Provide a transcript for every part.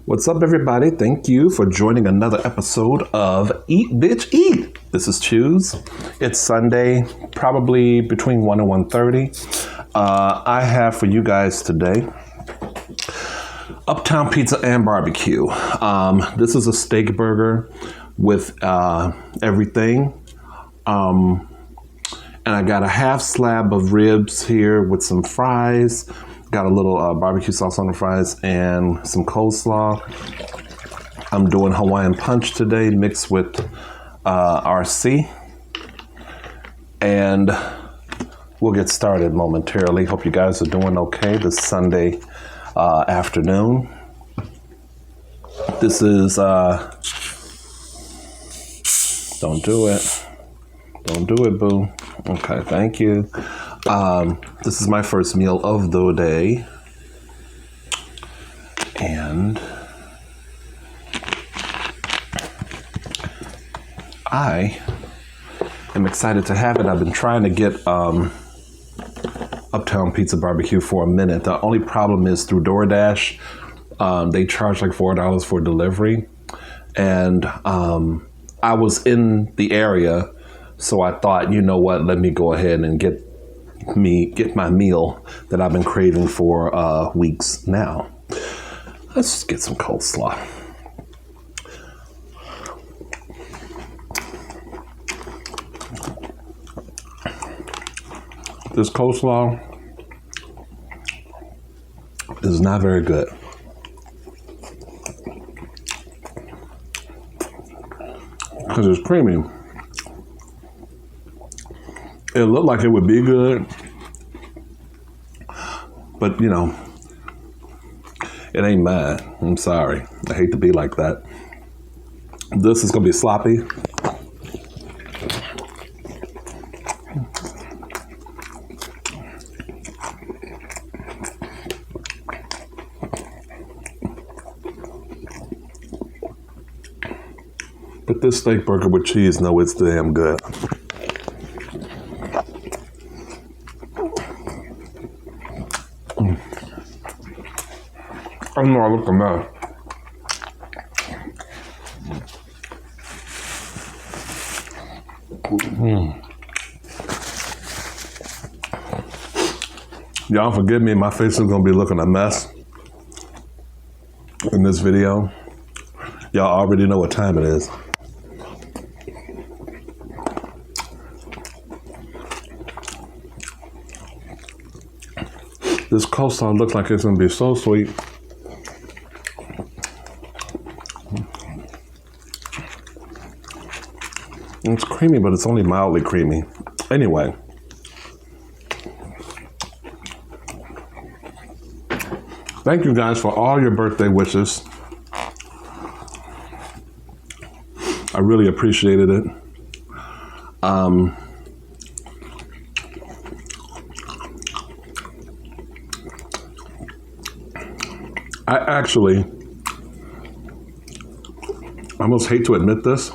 What's up, everybody? Thank you for joining another episode of Eat Bitch Eat. This is Choose. It's Sunday, probably between 1 and 1:30. I have for you guys today Uptown Pizza and Barbecue. This is a steak burger with everything. And I got a half slab of ribs here with some fries. Got a little barbecue sauce on the fries and some coleslaw. I'm doing Hawaiian Punch today mixed with RC. And we'll get started momentarily. Hope you guys are doing okay this Sunday afternoon. This is, don't do it. Don't do it, boo. Okay, thank you. This is my first meal of the day. And I am excited to have it. I've been trying to get Uptown Pizza Barbecue for a minute. The only problem is through DoorDash, they charge like $4 for delivery. And I was in the area, so I thought, you know what, let me go ahead and get my meal that I've been craving for weeks now. Let's get some coleslaw. This coleslaw is not very good. Because it's creamy. It looked like it would be good, but you know, it ain't mine. I'm sorry. I hate to be like that. This is gonna be sloppy. But this steak burger with cheese, no, it's damn good. I know I look a mess. Y'all forgive me, my face is gonna be looking a mess in this video. Y'all already know what time it is. This coleslaw looks like it's gonna be so sweet. It's creamy, but it's only mildly creamy. Anyway. Thank you guys for all your birthday wishes. I really appreciated it. I almost hate to admit this.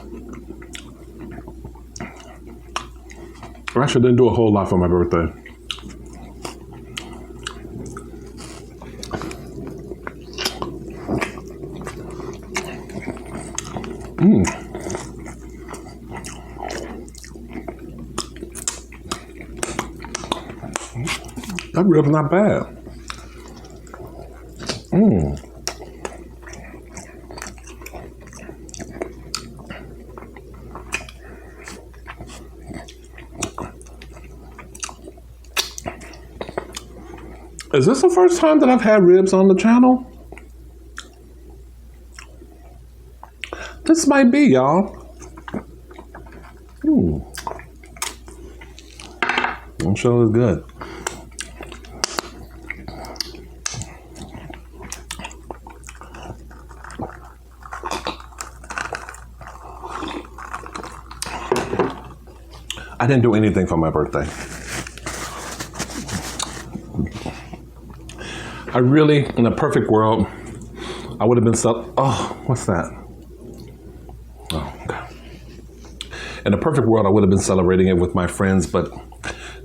I actually didn't do a whole lot for my birthday. That rib's not bad. Is this the first time that I've had ribs on the channel? This might be, y'all. I'm sure it's good. I didn't do anything for my birthday. I really, in a perfect world, I would have been what's that? Oh, okay. In a perfect world, I would have been celebrating it with my friends, but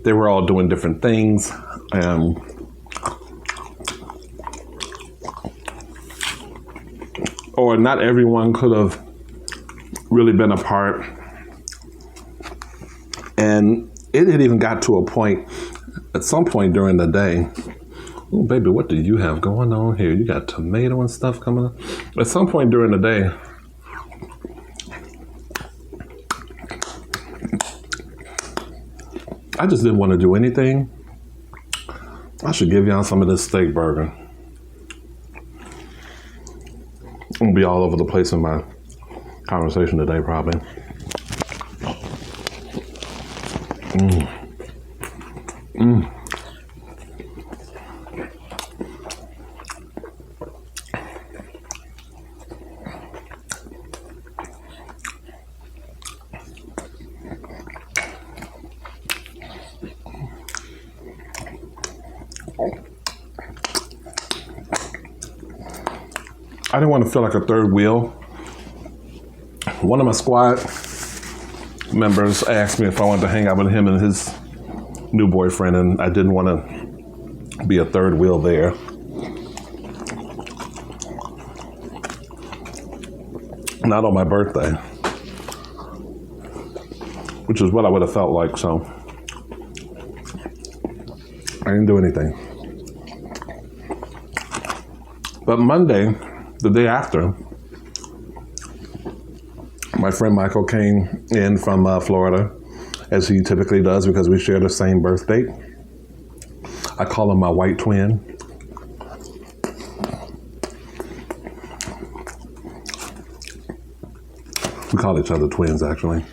they were all doing different things. or not everyone could have really been a part. And it had even got to a point, at some point during the day, oh, baby, what do you have going on here? You got tomato and stuff coming up. At some point during the day, I just didn't want to do anything. I should give y'all some of this steak burger. I'm gonna be all over the place in my conversation today, probably. I didn't want to feel like a third wheel. One of my squad members asked me if I wanted to hang out with him and his new boyfriend, and I didn't want to be a third wheel there. Not on my birthday, which is what I would have felt like, so I didn't do anything. But Monday, the day after, my friend Michael came in from Florida, as he typically does because we share the same birth date. I call him my white twin. We call each other twins, actually.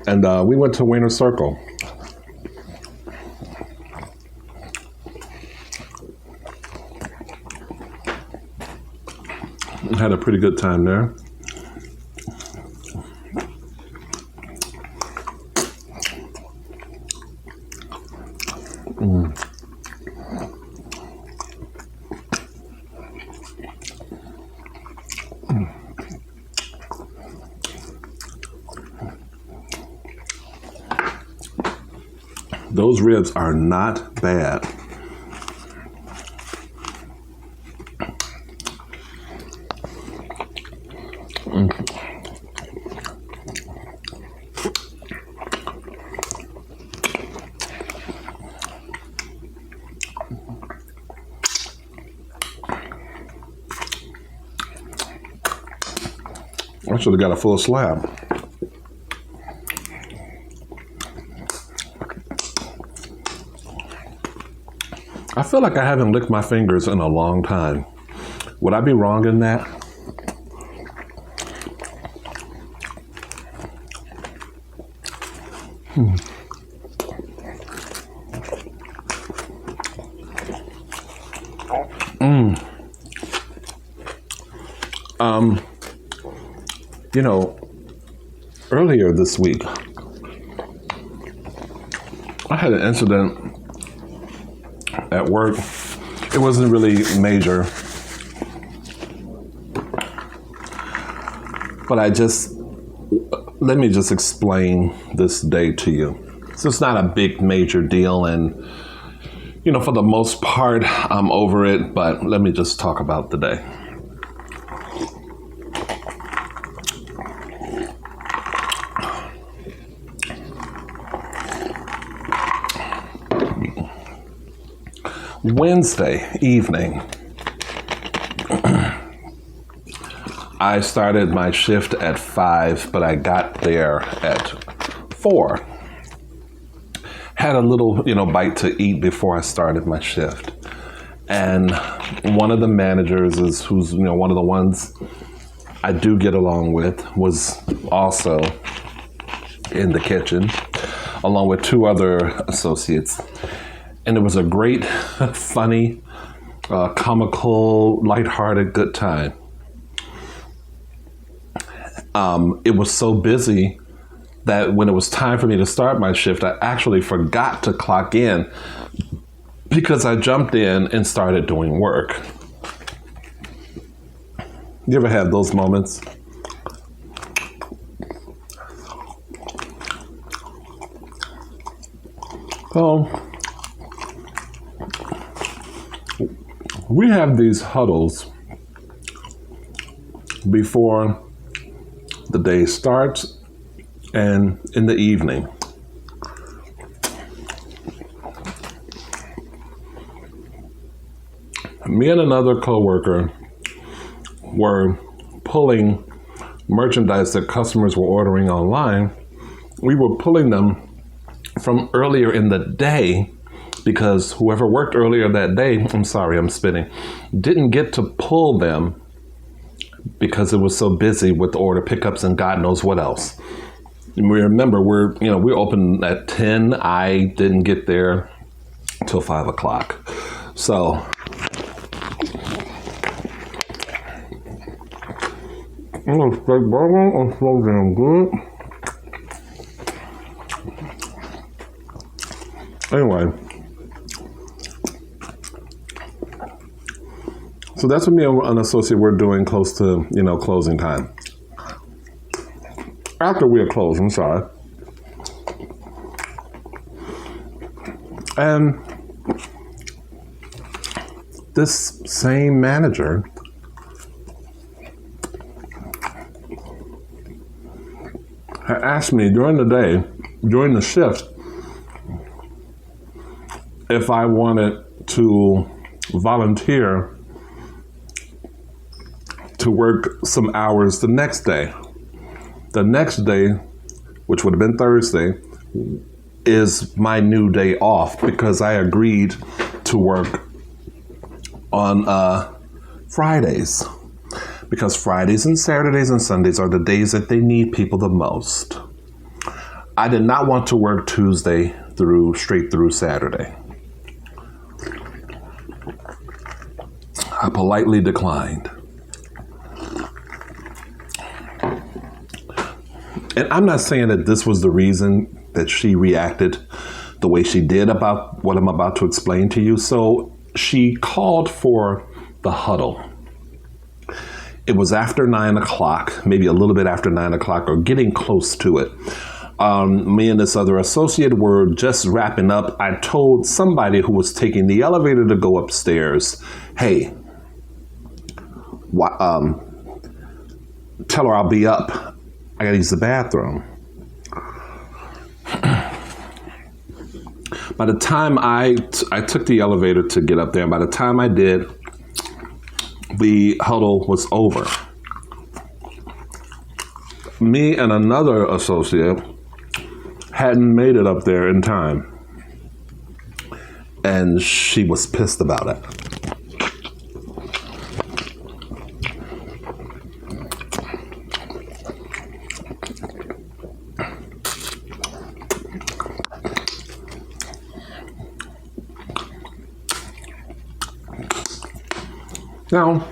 And we went to Winter Circle. Had a pretty good time there. Those ribs are not bad. I should have got a full slab. I feel like I haven't licked my fingers in a long time. Would I be wrong in that? You know, earlier this week, I had an incident at work. It wasn't really major, but let me just explain this day to you. So it's not a big major deal, and you know, for the most part, I'm over it, but let me just talk about the day. Wednesday evening, I started my shift at 5, but I got there at 4. Had a little, bite to eat before I started my shift. And one of the managers who's one of the ones I do get along with, was also in the kitchen, along with 2 other associates. And it was a great, funny, comical, lighthearted, good time. It was so busy that when it was time for me to start my shift, I actually forgot to clock in because I jumped in and started doing work. You ever had those moments? Oh. We have these huddles before the day starts and in the evening. Me and another coworker were pulling merchandise that customers were ordering online. We were pulling them from earlier in the day because whoever worked earlier that day, I'm sorry, I'm spitting, didn't get to pull them because it was so busy with order pickups and God knows what else. And we remember we're open at 10. I didn't get there till 5 o'clock. So steak burger is so damn good. Anyway, so that's what me and an associate were doing close to, closing time. After we are closed, I'm sorry. And this same manager had asked me during the day, during the shift, if I wanted to volunteer to work some hours the next day. The next day, which would have been Thursday, is my new day off because I agreed to work on Fridays. Because Fridays and Saturdays and Sundays are the days that they need people the most. I did not want to work Tuesday straight through Saturday. I politely declined. And I'm not saying that this was the reason that she reacted the way she did about what I'm about to explain to you. So she called for the huddle. It was after 9 o'clock, maybe a little bit after 9 o'clock or getting close to it. Me and this other associate were just wrapping up. I told somebody who was taking the elevator to go upstairs, hey, tell her I'll be up. I gotta use the bathroom. By the time I took the elevator to get up there, and by the time I did, the huddle was over. Me and another associate hadn't made it up there in time, and she was pissed about it. Now,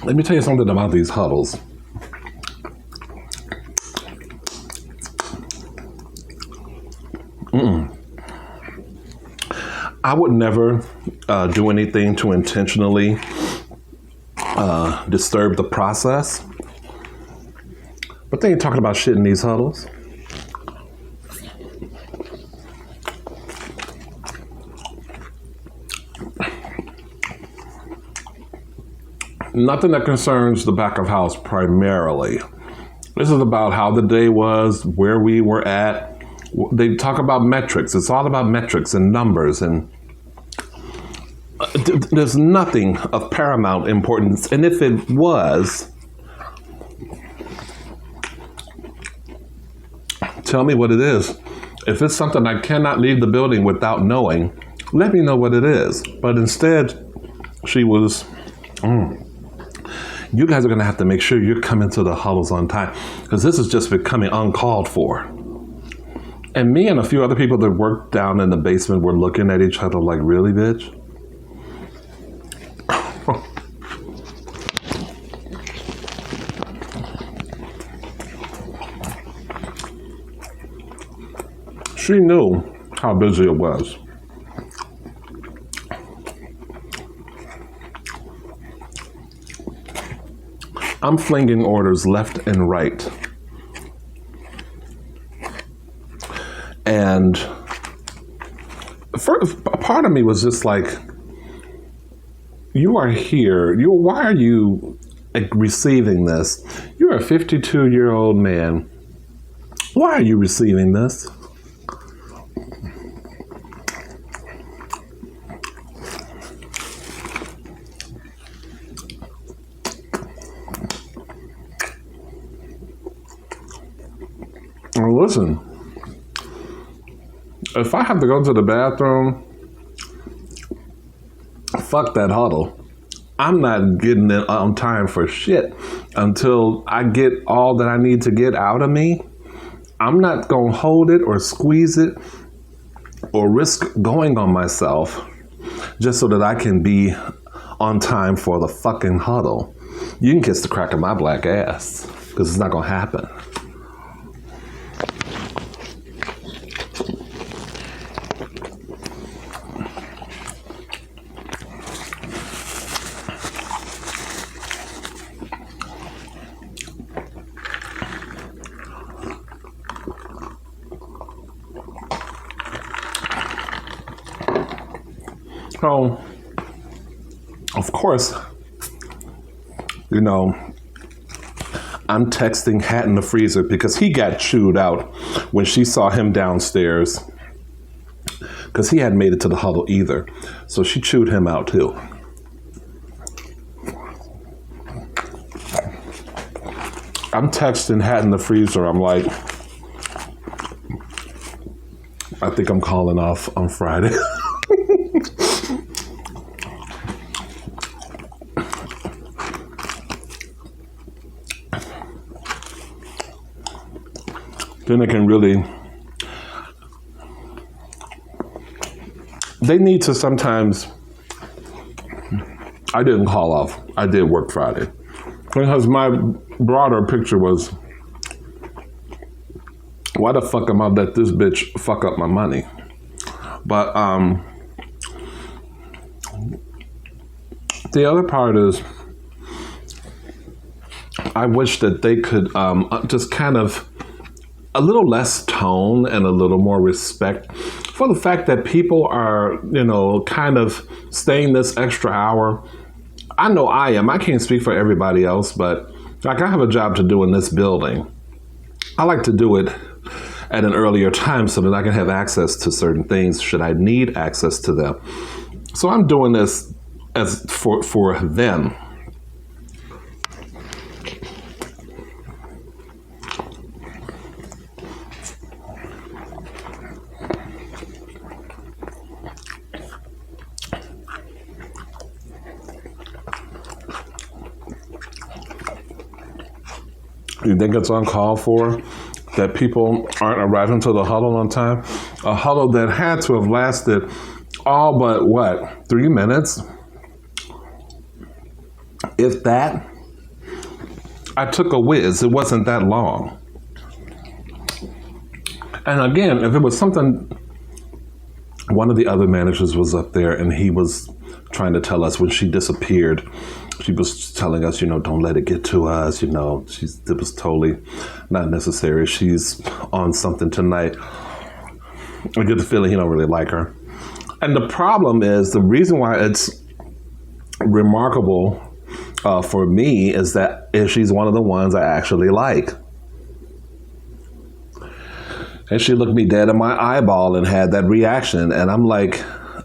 let me tell you something about these huddles. I would never do anything to intentionally disturb the process. But they ain't talking about shit in these huddles. Nothing that concerns the back of house primarily. This is about how the day was, where we were at. They talk about metrics. It's all about metrics and numbers, and there's nothing of paramount importance. And if it was, tell me what it is. If it's something I cannot leave the building without knowing, let me know what it is. But instead, she was, you guys are going to have to make sure you're coming to the huddles on time, because this is just becoming uncalled for. And me and a few other people that worked down in the basement were looking at each other like, really, bitch? She knew how busy it was. I'm flinging orders left and right. And a part of me was just like, You are here. Why are you receiving this? You're a 52-year-old man. Why are you receiving this? Well, listen, if I have to go to the bathroom, fuck that huddle. I'm not getting it on time for shit until I get all that I need to get out of me. I'm not going to hold it or squeeze it or risk going on myself just so that I can be on time for the fucking huddle. You can kiss the crack of my black ass because it's not going to happen. So, of course, you know, I'm texting Hat in the freezer because he got chewed out when she saw him downstairs because he hadn't made it to the huddle either. So she chewed him out too. I'm texting Hat in the freezer. I'm like, I think I'm calling off on Friday. Then they need to sometimes, I didn't call off, I did work Friday. Because my broader picture was, why the fuck am I let this bitch fuck up my money? But the other part is, I wish that they could just kind of, a little less tone and a little more respect for the fact that people are, you know, kind of staying this extra hour. I know I am. I can't speak for everybody else, but like I have a job to do in this building. I like to do it at an earlier time so that I can have access to certain things should I need access to them. So I'm doing this as for them. You think it's uncalled for that people aren't arriving to the huddle on time? A huddle that had to have lasted all but, 3 minutes? If that. I took a whiz. It wasn't that long. And again, if it was something, one of the other managers was up there and he was trying to tell us when she disappeared, she was telling us, you know, don't let it get to us, you know, it was totally not necessary. She's on something tonight. I get the feeling he don't really like her. And the problem is, the reason why it's remarkable for me is that she's one of the ones I actually like. And she looked me dead in my eyeball and had that reaction. And I'm like,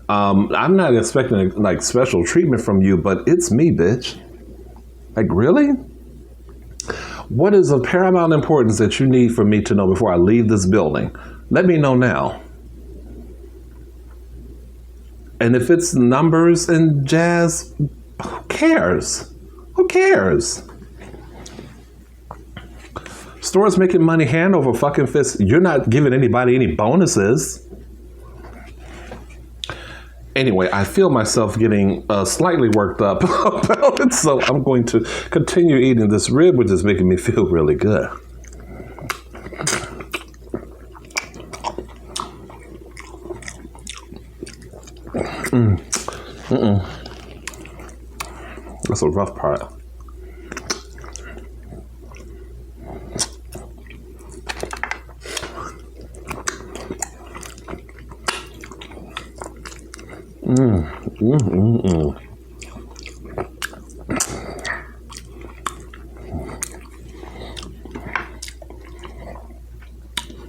I'm not expecting like special treatment from you, but it's me, bitch. Like, really? What is of paramount importance that you need for me to know before I leave this building? Let me know now. And if it's numbers and jazz, who cares? Who cares? Stores making money hand over fucking fist. You're not giving anybody any bonuses. Anyway, I feel myself getting slightly worked up about it, so I'm going to continue eating this rib, which is making me feel really good. That's a rough part.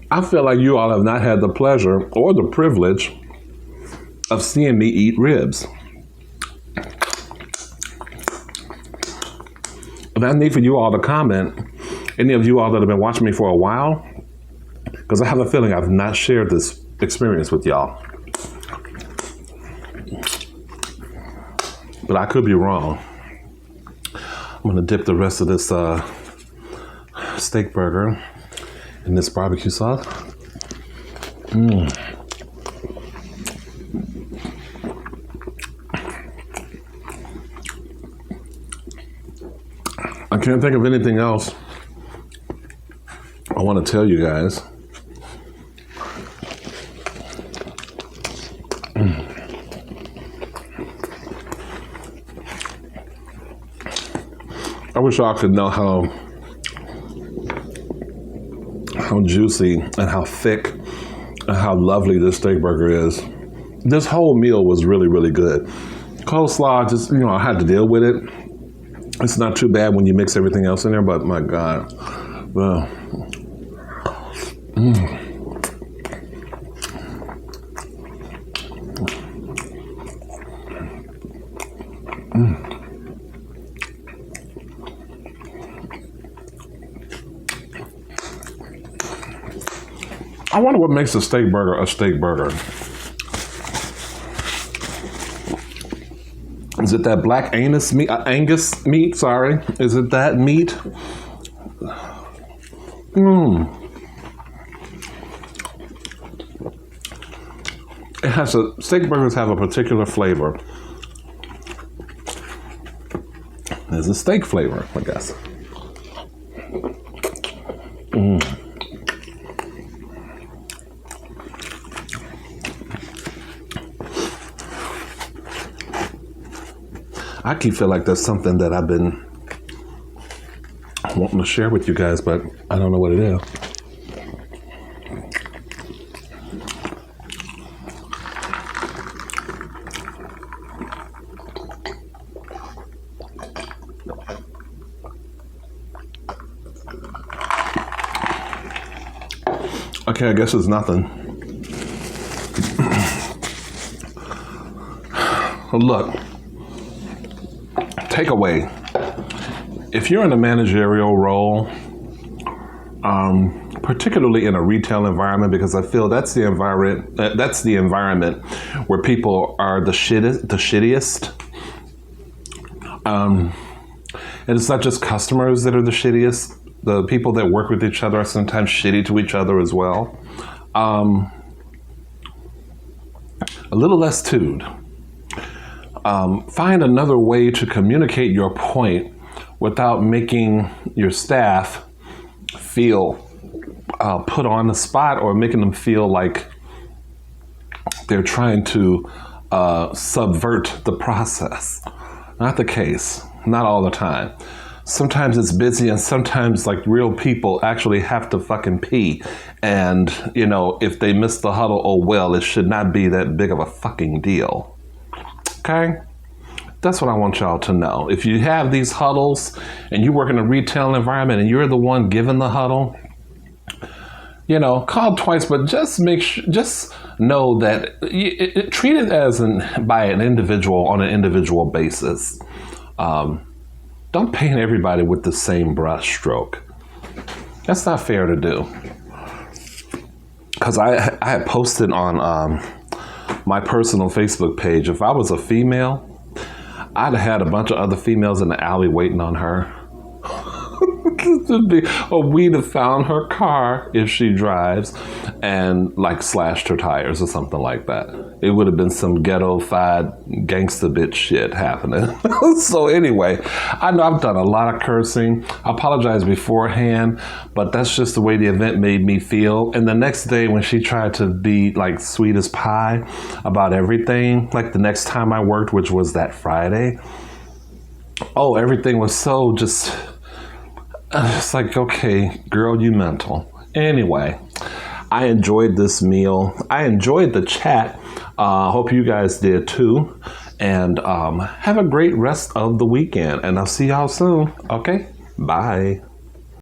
I feel like you all have not had the pleasure or the privilege of seeing me eat ribs. And I need for you all to comment, any of you all that have been watching me for a while, because I have a feeling I've not shared this experience with y'all. But I could be wrong. I'm gonna dip the rest of this steak burger in this barbecue sauce. I can't think of anything else I want to tell you guys. I wish y'all could know how juicy and how thick and how lovely this steak burger is. This whole meal was really, really good. Coleslaw, just, I had to deal with it. It's not too bad when you mix everything else in there, but my God. Well, I wonder what makes a steak burger a steak burger. Is it that black Angus meat? Sorry. Is it that meat? Steak burgers have a particular flavor. There's a steak flavor, I guess. I keep feeling like there's something that I've been wanting to share with you guys, but I don't know what it is. Okay, I guess it's nothing. Look. Takeaway. If you're in a managerial role, particularly in a retail environment, because I feel that's the environment where people are the shittiest. And it's not just customers that are the shittiest. The people that work with each other are sometimes shitty to each other as well. A little less tuned. Find another way to communicate your point without making your staff feel put on the spot or making them feel like they're trying to subvert the process. Not the case. Not all the time. Sometimes it's busy, and sometimes like real people actually have to fucking pee. And, if they miss the huddle, oh well, it should not be that big of a fucking deal. Okay? That's what I want y'all to know. If you have these huddles and you work in a retail environment and you're the one giving the huddle, call twice, but just just know that treat it as by an individual on an individual basis. Don't paint everybody with the same brush stroke. That's not fair to do. Because I had posted on my personal Facebook page, if I was a female, I'd have had a bunch of other females in the alley waiting on her. Or we'd have found her car if she drives and slashed her tires or something like that. It would have been some ghetto-fied gangsta bitch shit happening. So anyway, I know I've done a lot of cursing. I apologize beforehand, but that's just the way the event made me feel. And the next day when she tried to be sweet as pie about everything, the next time I worked, which was that Friday, everything was so just... It's okay, girl, you mental. Anyway, I enjoyed this meal. I enjoyed the chat. Hope you guys did too. And have a great rest of the weekend. And I'll see y'all soon. Okay, bye.